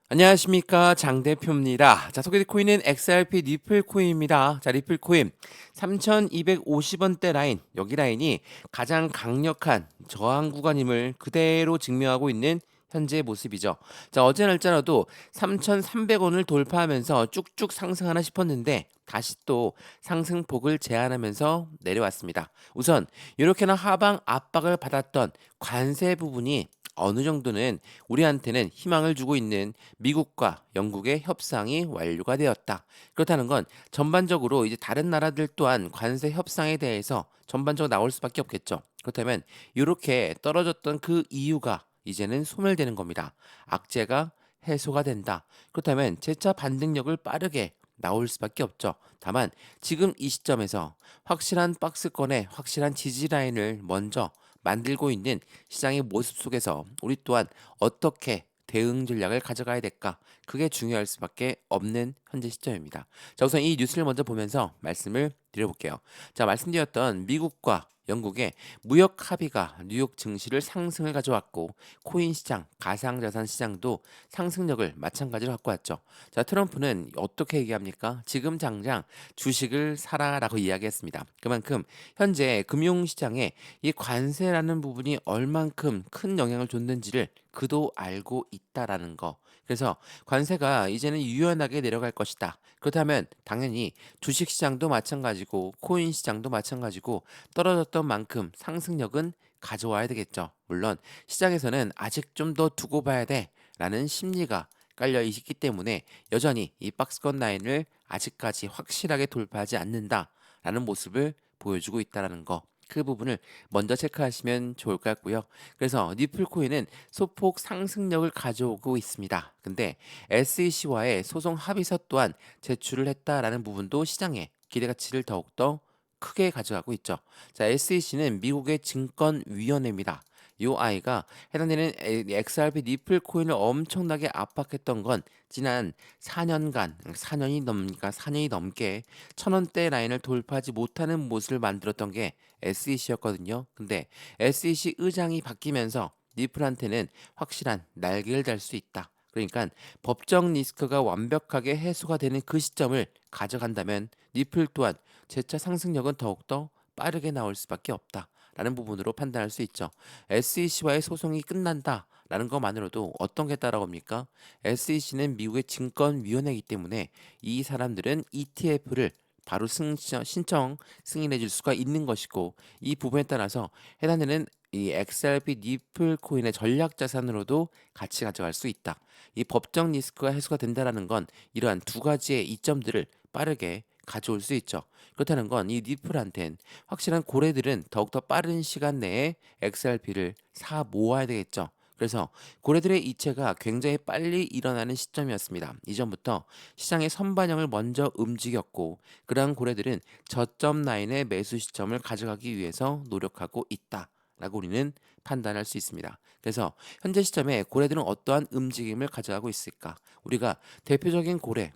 안녕하십니까 장 대표입니다. 자, 소개될 코인은 XRP 리플 코인입니다. 자, 리플 코인 3,250원대 라인, 여기 라인이 가장 강력한 저항 구간임을 그대로 증명하고 있는 현재의 모습이죠. 자, 어제 날짜라도 3,300원을 돌파하면서 쭉쭉 상승하나 싶었는데 다시 또 상승폭을 제한하면서 내려왔습니다. 우선 이렇게나 하방 압박을 받았던 관세 부분이 어느 정도는 우리한테는 희망을 주고 있는 미국과 영국의 협상이 완료가 되었다. 그렇다는 건 전반적으로 이제 다른 나라들 또한 관세 협상에 대해서 전반적으로 나올 수밖에 없겠죠. 그렇다면 이렇게 떨어졌던 그 이유가 이제는 소멸되는 겁니다. 악재가 해소가 된다. 그렇다면 재차 반등력을 빠르게 나올 수밖에 없죠. 다만 지금 이 시점에서 확실한 박스권에 확실한 지지 라인을 먼저 만들고 있는 시장의 모습 속에서 우리 또한 어떻게 대응 전략을 가져가야 될까? 그게 중요할 수밖에 없는 현재 시점입니다. 자, 우선 이 뉴스를 먼저 보면서 말씀을 드려볼게요. 자, 말씀드렸던 미국과 영국의 무역 합의가 뉴욕 증시를 상승을 가져왔고 코인 시장, 가상자산 시장도 상승력을 마찬가지로 갖고 왔죠. 자, 트럼프는 어떻게 얘기합니까? 지금 당장 주식을 사라라고 이야기했습니다. 그만큼 현재 금융시장에 이 관세라는 부분이 얼만큼 큰 영향을 줬는지를 그도 알고 있다라는 거. 그래서 관세가 이제는 유연하게 내려갈 것이다. 그렇다면 당연히 주식 시장도 마찬가지고 코인 시장도 마찬가지고 떨어졌던 만큼 상승력은 가져와야 되겠죠. 물론 시장에서는 아직 좀 더 두고 봐야 돼라는 심리가 깔려 있기 때문에 여전히 이 박스권 라인을 아직까지 확실하게 돌파하지 않는다라는 모습을 보여주고 있다라는 거. 그 부분을 먼저 체크하시면 좋을 것 같고요. 그래서 니플코인은 소폭 상승력을 가져오고 있습니다. 근데 SEC와의 소송 합의서 또한 제출을 했다라는 부분도 시장의 기대 가치를 더욱더 크게 가져가고 있죠. 자, SEC는 미국의 증권위원회입니다. 이 아이가 해당되는 XRP 니플 코인을 엄청나게 압박했던 건 지난 4년간, 4년이 넘게 1,000원대 라인을 돌파하지 못하는 모습을 만들었던 게 SEC였거든요. 근데 SEC 의장이 바뀌면서 니플한테는 확실한 날개를 달 수 있다. 그러니까 법적 리스크가 완벽하게 해소가 되는 그 시점을 가져간다면 니플 또한 재차 상승력은 더욱더 빠르게 나올 수밖에 없다. 라는 부분으로 판단할 수 있죠. SEC와의 소송이 끝난다. 라는 것만으로도 어떤 게 따라옵니까? SEC는 미국의 증권위원회이기 때문에 이 사람들은 ETF를 바로 신청 승인해 줄 수가 있는 것이고 이 부분에 따라서 해당되는 이 XRP 니플 코인의 전략 자산으로도 같이 가져갈 수 있다. 이 법적 리스크가 해소가 된다라는 건 이러한 두 가지의 이점들을 빠르게 가져올 수 있죠. 그렇다는 건 이 니플한텐 확실한 고래들은 더욱더 빠른 시간 내에 XRP를 사 모아야 되겠죠. 그래서 고래들의 이체가 굉장히 빨리 일어나는 시점이었습니다. 이전부터 시장의 선반영을 먼저 움직였고 그러한 고래들은 저점 라인의 매수 시점을 가져가기 위해서 노력하고 있다라고 우리는 판단할 수 있습니다. 그래서 현재 시점에 고래들은 어떠한 움직임을 가져가고 있을까? 우리가 대표적인 고래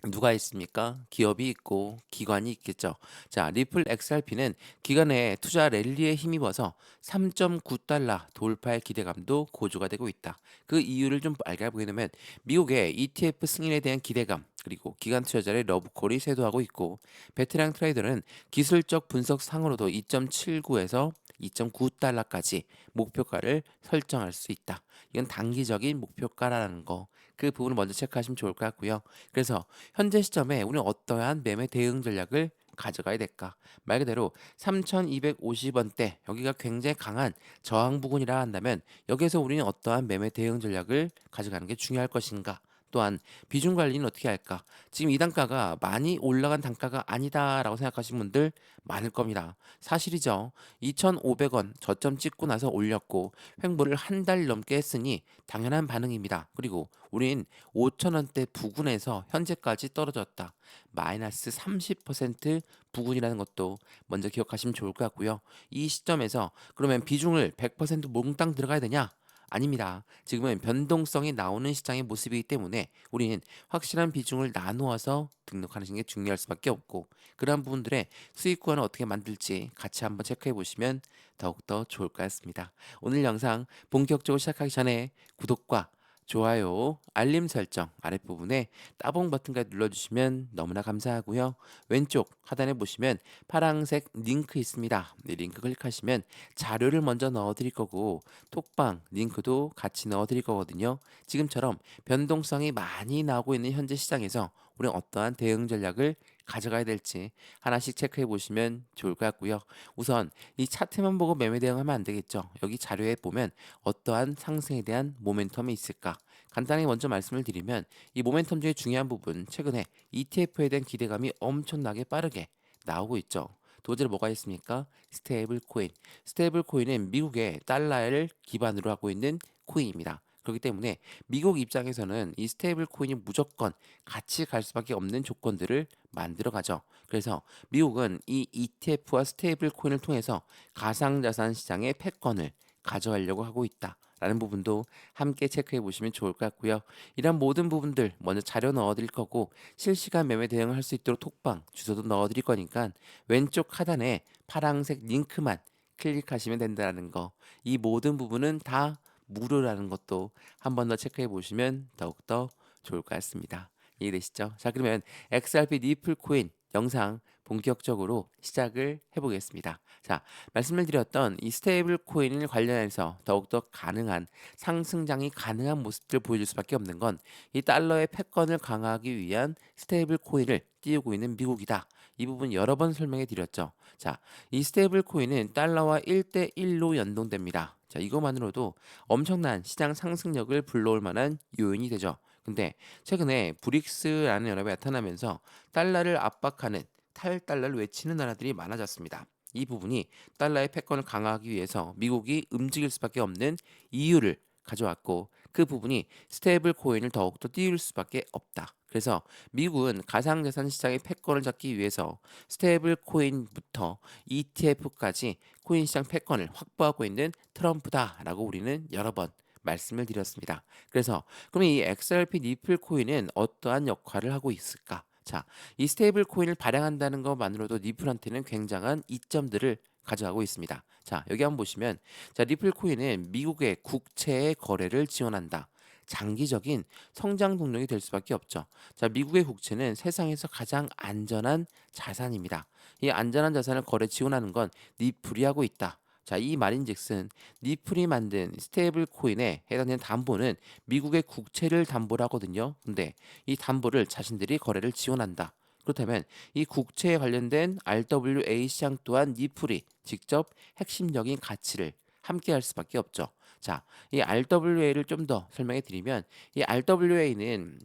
누가 있습니까? 기업이 있고 기관이 있겠죠. 자, 리플 XRP는 기관의 투자 랠리에 힘입어서 3.9달러 돌파의 기대감도 고조가 되고 있다. 그 이유를 좀 알게 보게 되면 미국의 ETF 승인에 대한 기대감 그리고 기관 투자자의 러브콜이 쇄도하고 있고 베테랑 트레이더는 기술적 분석 상으로도 2.79에서 2.9달러까지 목표가를 설정할 수 있다. 이건 단기적인 목표가라는 거. 그 부분을 먼저 체크하시면 좋을 것 같고요. 그래서 현재 시점에 우리는 어떠한 매매 대응 전략을 가져가야 될까? 말 그대로 3,250원대 여기가 굉장히 강한 저항 부근이라 한다면 여기에서 우리는 어떠한 매매 대응 전략을 가져가는 게 중요할 것인가? 또한 비중 관리는 어떻게 할까? 지금 이 단가가 많이 올라간 단가가 아니다라고 생각하시는 분들 많을 겁니다. 사실이죠. 2,500원 저점 찍고 나서 올렸고 횡보를 한 달 넘게 했으니 당연한 반응입니다. 그리고 우린 5,000원대 부근에서 현재까지 떨어졌다. 마이너스 30% 부근이라는 것도 먼저 기억하시면 좋을 것 같고요. 이 시점에서 그러면 비중을 100% 몽땅 들어가야 되냐? 아닙니다. 지금은 변동성이 나오는 시장의 모습이기 때문에 우리는 확실한 비중을 나누어서 등록하는 게 중요할 수밖에 없고 그러한 부분들의 수익권을 어떻게 만들지 같이 한번 체크해 보시면 더욱더 좋을 것 같습니다. 오늘 영상 본격적으로 시작하기 전에 구독과 좋아요, 알림 설정 아랫부분에 따봉 버튼까지 눌러주시면 너무나 감사하고요. 왼쪽 하단에 보시면 파란색 링크 있습니다. 이 링크 클릭하시면 자료를 먼저 넣어드릴 거고 톡방 링크도 같이 넣어드릴 거거든요. 지금처럼 변동성이 많이 나오고 있는 현재 시장에서 우리는 어떠한 대응 전략을 가져가야 될지 하나씩 체크해 보시면 좋을 것 같고요. 우선 이 차트만 보고 매매 대응하면 안 되겠죠. 여기 자료에 보면 어떠한 상승에 대한 모멘텀이 있을까? 간단히 먼저 말씀을 드리면 이 모멘텀 중에 중요한 부분, 최근에 ETF에 대한 기대감이 엄청나게 빠르게 나오고 있죠. 두 번째로 뭐가 있습니까? 스테이블 코인. 스테이블 코인은 미국의 달러를 기반으로 하고 있는 코인입니다. 그렇기 때문에 미국 입장에서는 이 스테이블 코인이 무조건 같이 갈 수밖에 없는 조건들을 만들어 가죠. 그래서 미국은 이 ETF와 스테이블 코인을 통해서 가상자산 시장의 패권을 가져가려고 하고 있다. 라는 부분도 함께 체크해 보시면 좋을 것 같고요. 이런 모든 부분들 먼저 자료 넣어 드릴 거고 실시간 매매 대응을 할 수 있도록 톡방 주소도 넣어 드릴 거니까 왼쪽 하단에 파란색 링크만 클릭하시면 된다는 거. 이 모든 부분은 다 무료라는 것도 한 번 더 체크해 보시면 더욱더 좋을 것 같습니다. 이해되시죠? 자, 그러면 XRP 니플 코인 영상 본격적으로 시작을 해보겠습니다. 자, 말씀을 드렸던 이 스테이블 코인을 관련해서 더욱더 가능한 상승장이 가능한 모습들을 보여줄 수밖에 없는 건 이 달러의 패권을 강화하기 위한 스테이블 코인을 띄우고 있는 미국이다. 이 부분 여러 번 설명해 드렸죠. 자, 이 스테이블 코인은 달러와 1대1로 연동됩니다. 자, 이것만으로도 엄청난 시장 상승력을 불러올 만한 요인이 되죠. 근데 최근에 브릭스라는 연합이 나타나면서 달러를 압박하는 탈달러를 외치는 나라들이 많아졌습니다. 이 부분이 달러의 패권을 강화하기 위해서 미국이 움직일 수밖에 없는 이유를 가져왔고 그 부분이 스테이블 코인을 더욱더 띄울 수밖에 없다. 그래서 미국은 가상자산 시장의 패권을 잡기 위해서 스테이블 코인부터 ETF까지 코인 시장 패권을 확보하고 있는 트럼프다라고 우리는 여러 번 말씀을 드렸습니다. 그래서 그럼 이 XRP 니플 코인은 어떠한 역할을 하고 있을까? 자, 이 스테이블 코인을 발행한다는 것만으로도 니플한테는 굉장한 이점들을 가져가고 있습니다. 자, 여기 한번 보시면 자, 리플 코인은 미국의 국채의 거래를 지원한다. 장기적인 성장 동력이 될 수밖에 없죠. 자, 미국의 국채는 세상에서 가장 안전한 자산입니다. 이 안전한 자산을 거래 지원하는 건 니플이 하고 있다. 자, 이 말인즉슨 니플이 만든 스테이블 코인에 해당되는 담보는 미국의 국채를 담보로 하거든요. 근데 이 담보를 자신들이 거래를 지원한다. 그렇다면 이 국채에 관련된 RWA 시장 또한 니플이 직접 핵심적인 가치를 함께 할 수밖에 없죠. 자, 이 RWA를 좀 더 설명해 드리면 이 RWA는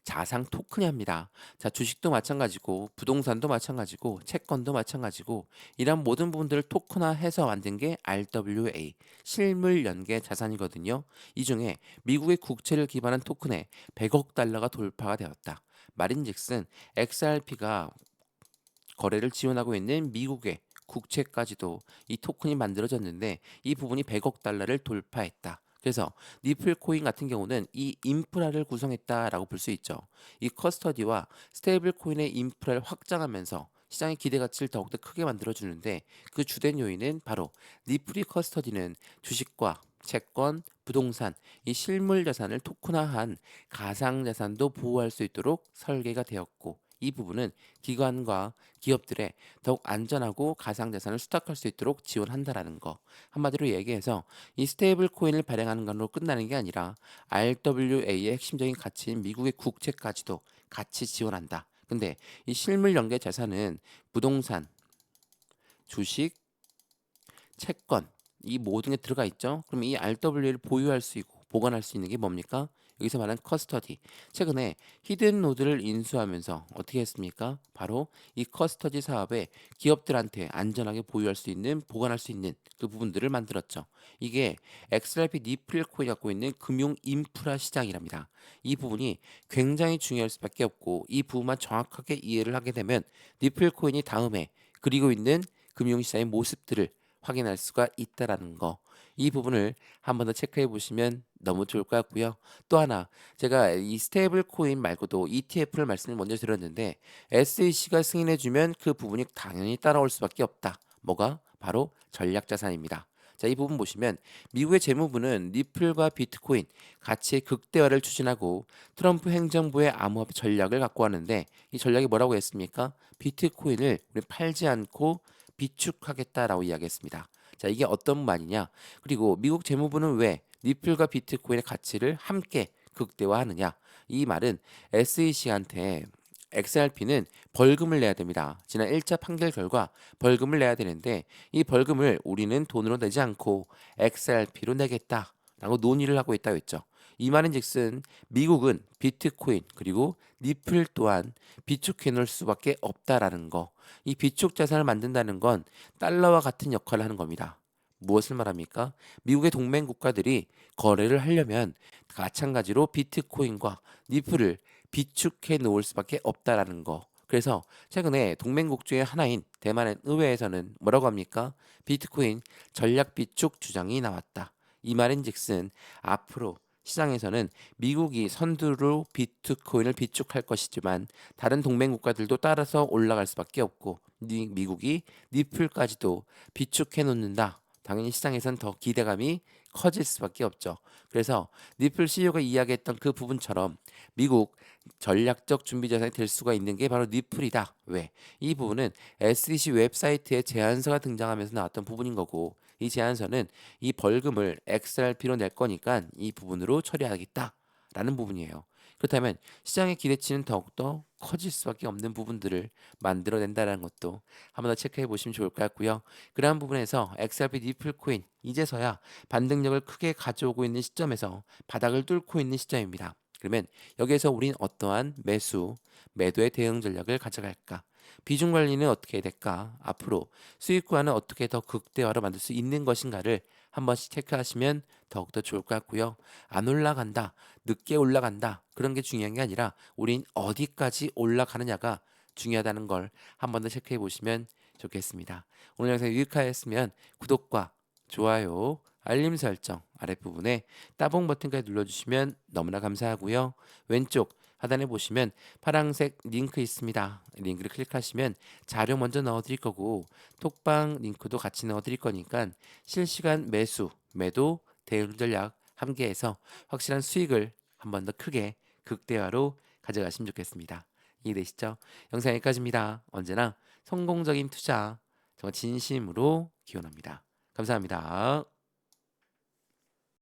자산 토큰입니다. 자, 주식도 마찬가지고 부동산도 마찬가지고 채권도 마찬가지고 이런 모든 부분들을 토큰화해서 만든 게 RWA 실물 연계 자산이거든요. 이 중에 미국의 국채를 기반한 토큰에 100억 달러가 돌파가 되었다. 말인즉슨 XRP가 거래를 지원하고 있는 미국의 국채까지도 이 토큰이 만들어졌는데 이 부분이 100억 달러를 돌파했다. 그래서 니플 코인 같은 경우는 이 인프라를 구성했다라고 볼 수 있죠. 이 커스터디와 스테이블 코인의 인프라를 확장하면서 시장의 기대 가치를 더욱더 크게 만들어주는데 그 주된 요인은 바로 니플이 커스터디는 주식과 채권, 부동산, 이 실물 자산을 토큰화한 가상 자산도 보호할 수 있도록 설계가 되었고 이 부분은 기관과 기업들의 더욱 안전하고 가상자산을 수탁할 수 있도록 지원한다라는 거. 한마디로 얘기해서 이 스테이블 코인을 발행하는 것으로 끝나는 게 아니라 RWA의 핵심적인 가치인 미국의 국채까지도 같이 지원한다. 근데 이 실물 연계 자산은 부동산, 주식, 채권 이 모든 게 들어가 있죠. 그럼 이 RWA를 보유할 수 있고 보관할 수 있는 게 뭡니까? 여기서 말하는 커스터디. 최근에 히든 노드를 인수하면서 어떻게 했습니까? 바로 이 커스터디 사업에 기업들한테 안전하게 보유할 수 있는 보관할 수 있는 그 부분들을 만들었죠. 이게 XRP 니플 코인이 갖고 있는 금융 인프라 시장이랍니다. 이 부분이 굉장히 중요할 수밖에 없고 이 부분만 정확하게 이해를 하게 되면 니플 코인이 다음에 그리고 있는 금융시장의 모습들을 확인할 수가 있다라는 거. 이 부분을 한 번 더 체크해 보시면 너무 좋을 것 같고요. 또 하나 제가 이 스테이블 코인 말고도 ETF를 말씀을 먼저 드렸는데 SEC가 승인해 주면 그 부분이 당연히 따라올 수밖에 없다. 뭐가? 바로 전략 자산입니다. 자, 이 부분 보시면 미국의 재무부는 리플과 비트코인 가치의 극대화를 추진하고 트럼프 행정부의 암호화폐 전략을 갖고 왔는데 이 전략이 뭐라고 했습니까? 비트코인을 우리 팔지 않고 비축하겠다라고 이야기했습니다. 자, 이게 어떤 말이냐? 그리고 미국 재무부는 왜 리플과 비트코인의 가치를 함께 극대화하느냐? 이 말은 SEC한테 XRP는 벌금을 내야 됩니다. 지난 1차 판결 결과 벌금을 내야 되는데 이 벌금을 우리는 돈으로 내지 않고 XRP로 내겠다라고 논의를 하고 있다고 했죠. 이 말인즉슨 미국은 비트코인 그리고 리플 또한 비축해 놓을 수밖에 없다라는 거. 이 비축 자산을 만든다는 건 달러와 같은 역할을 하는 겁니다. 무엇을 말합니까? 미국의 동맹 국가들이 거래를 하려면 마찬가지로 비트코인과 리플을 비축해 놓을 수밖에 없다라는 거. 그래서 최근에 동맹국 중에 하나인 대만 의회에서는 뭐라고 합니까? 비트코인 전략 비축 주장이 나왔다. 이 말인즉슨 앞으로 시장에서는 미국이 선두로 비트코인을 비축할 것이지만 다른 동맹 국가들도 따라서 올라갈 수밖에 없고 미국이 리플까지도 비축해 놓는다. 당연히 시장에선 더 기대감이 커질 수밖에 없죠. 그래서 리플 CEO가 이야기했던 그 부분처럼 미국 전략적 준비 자산이 될 수가 있는 게 바로 리플이다. 왜? 이 부분은 SEC 웹사이트에 제안서가 등장하면서 나왔던 부분인 거고 이 제안서는 이 벌금을 XRP로 낼 거니까 이 부분으로 처리하겠다라는 부분이에요. 그렇다면 시장의 기대치는 더욱더 커질 수밖에 없는 부분들을 만들어낸다는 것도 한번 더 체크해 보시면 좋을 것 같고요. 그러한 부분에서 XRP 리플 코인 이제서야 반등력을 크게 가져오고 있는 시점에서 바닥을 뚫고 있는 시점입니다. 그러면 여기에서 우린 어떠한 매도의 대응 전략을 가져갈까? 비중 관리는 어떻게 될까? 앞으로 수익 구간은 어떻게 더 극대화로 만들 수 있는 것인가를 한 번씩 체크하시면 더욱더 좋을 것 같고요. 안 올라간다, 늦게 올라간다 그런 게 중요한 게 아니라 우린 어디까지 올라가느냐가 중요하다는 걸 한 번 더 체크해 보시면 좋겠습니다. 오늘 영상 유익하였으면 구독과 좋아요, 알림 설정 아랫부분에 따봉 버튼까지 눌러주시면 너무나 감사하고요. 왼쪽 하단에 보시면 파란색 링크 있습니다. 링크를 클릭하시면 자료 먼저 넣어드릴 거고 톡방 링크도 같이 넣어드릴 거니까 실시간 매도, 대응 전략 함께해서 확실한 수익을 한 번 더 크게 극대화로 가져가시면 좋겠습니다. 이해되시죠? 영상 여기까지입니다. 언제나 성공적인 투자 정말 진심으로 기원합니다. 감사합니다.